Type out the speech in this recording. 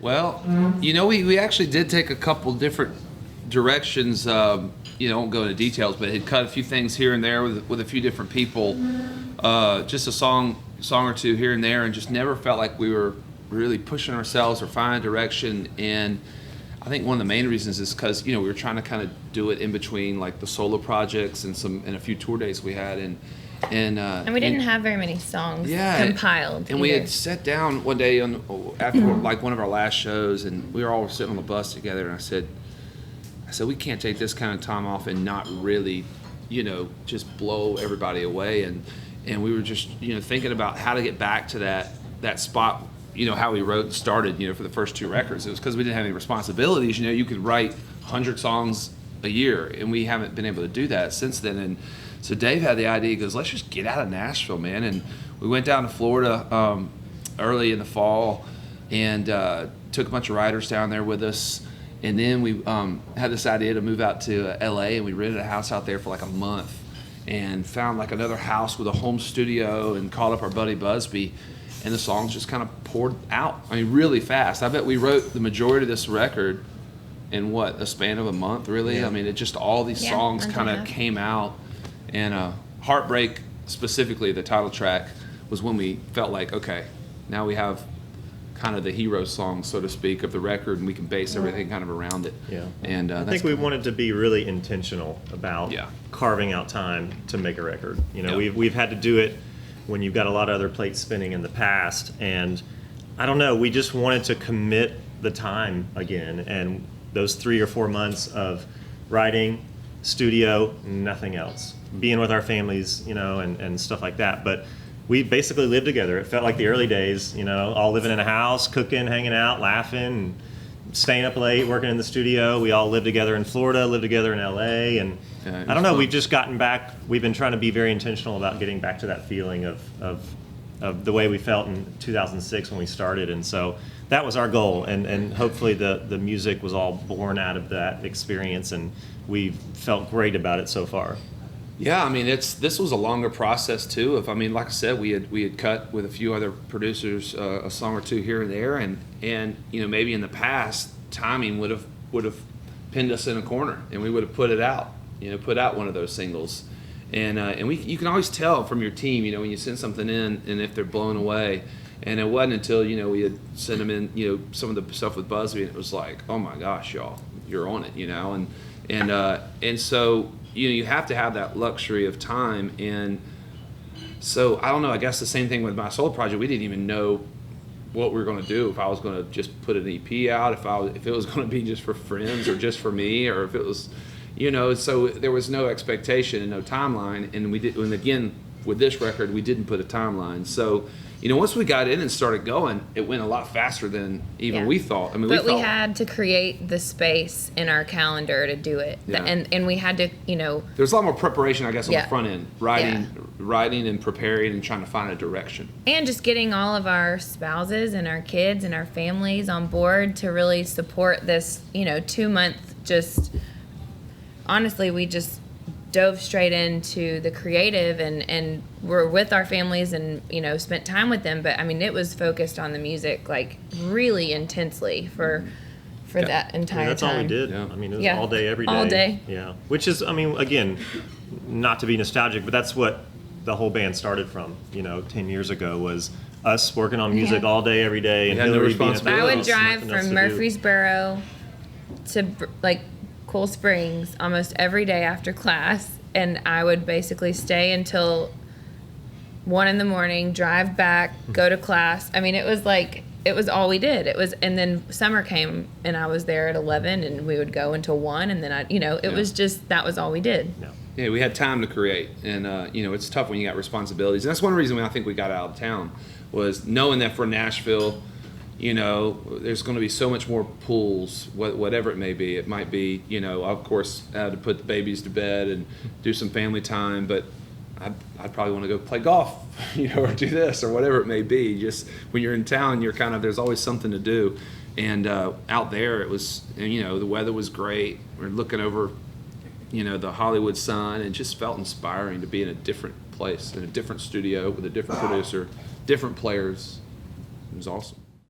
Well, we actually did take a couple different directions. I won't go into details, but had cut a few things here and there with a few different people. Just a song or two here and there, and just never felt like we were really pushing ourselves or finding direction. And I think one of the main reasons is because we were trying to kind of do it in between like the solo projects and a few tour days we had, and we didn't have very many songs compiled. And we had sat down one day after like one of our last shows, and we were all sitting on the bus together, and I said we can't take this kind of time off and not really, just blow everybody away, and we were just thinking about how to get back to that spot. How we wrote and started, for the first two records. It was because we didn't have any responsibilities. You could write 100 songs a year, and we haven't been able to do that since then. And so Dave had the idea, he goes, let's just get out of Nashville, man. And we went down to Florida early in the fall and took a bunch of writers down there with us. And then we had this idea to move out to LA, and we rented a house out there for like a month and found like another house with a home studio and called up our buddy Busby. And the songs just kind of poured out. I mean, really fast. I bet we wrote the majority of this record in a span of a month, really? Yeah. I mean, it just all these songs kind of came out. And Heartbreak, specifically, the title track, was when we felt like, okay, now we have kind of the hero song, so to speak, of the record, and we can base everything kind of around it. Yeah. And I think we wanted to be really intentional about carving out time to make a record. We've had to do it when you've got a lot of other plates spinning in the past, and I don't know, we just wanted to commit the time again, and those 3 or 4 months of writing, studio, nothing else, being with our families, and stuff like that. But we basically lived together. It felt like the early days, all living in a house, cooking, hanging out, laughing, and staying up late, working in the studio. We all lived together in Florida, lived together in LA, and I don't know, we've just gotten back. We've been trying to be very intentional about getting back to that feeling of the way we felt in 2006 when we started, and so that was our goal, and hopefully the music was all born out of that experience, and we've felt great about it so far. Yeah, I mean, this was a longer process too. Like I said, we had cut with a few other producers a song or two here and there, and maybe in the past timing would have pinned us in a corner, and we would have put it out, put out one of those singles, and you can always tell from your team, when you send something in, and if they're blown away. And it wasn't until we had sent them in, some of the stuff with Busby, and it was like, oh my gosh, y'all, you're on it, and so. You have to have that luxury of time, and so I don't know. I guess the same thing with my solo project. We didn't even know what we were going to do. If I was going to just put an EP out, if it was going to be just for friends or just for me, or if it was, So there was no expectation and no timeline. And we did. And again, with this record, we didn't put a timeline. So. Once we got in and started going, it went a lot faster than even we thought. We had to create the space in our calendar to do it, and we had to, There's a lot more preparation, I guess, on the front end, writing and preparing and trying to find a direction, and just getting all of our spouses and our kids and our families on board to really support this, 2 month. Just honestly, we just dove straight into the creative and were with our families and spent time with them, but it was focused on the music like really intensely for that entire that's time. All we did. It was all day, every day. All day. Yeah, which is again, not to be nostalgic, but that's what the whole band started from 10 years ago, was us working on music all day, every day, and Hillary being at the I would house, drive nothing else from to do. Murfreesboro to Cool Springs almost every day after class, and I would basically stay until 1 a.m, drive back, go to class. It was all we did. And then summer came, and I was there at 11, and we would go until 1, and then was just, that was all we did. Yeah, we had time to create, and it's tough when you got responsibilities. And that's one reason I think we got out of town, was knowing that for Nashville, there's going to be so much more pulls, whatever it may be. It might be, of course, to put the babies to bed and do some family time, but I'd probably want to go play golf, or do this or whatever it may be. Just when you're in town, you're there's always something to do. And out there, it was, the weather was great. We're looking over, the Hollywood sun, and just felt inspiring to be in a different place, in a different studio with a different producer, different players. It was awesome.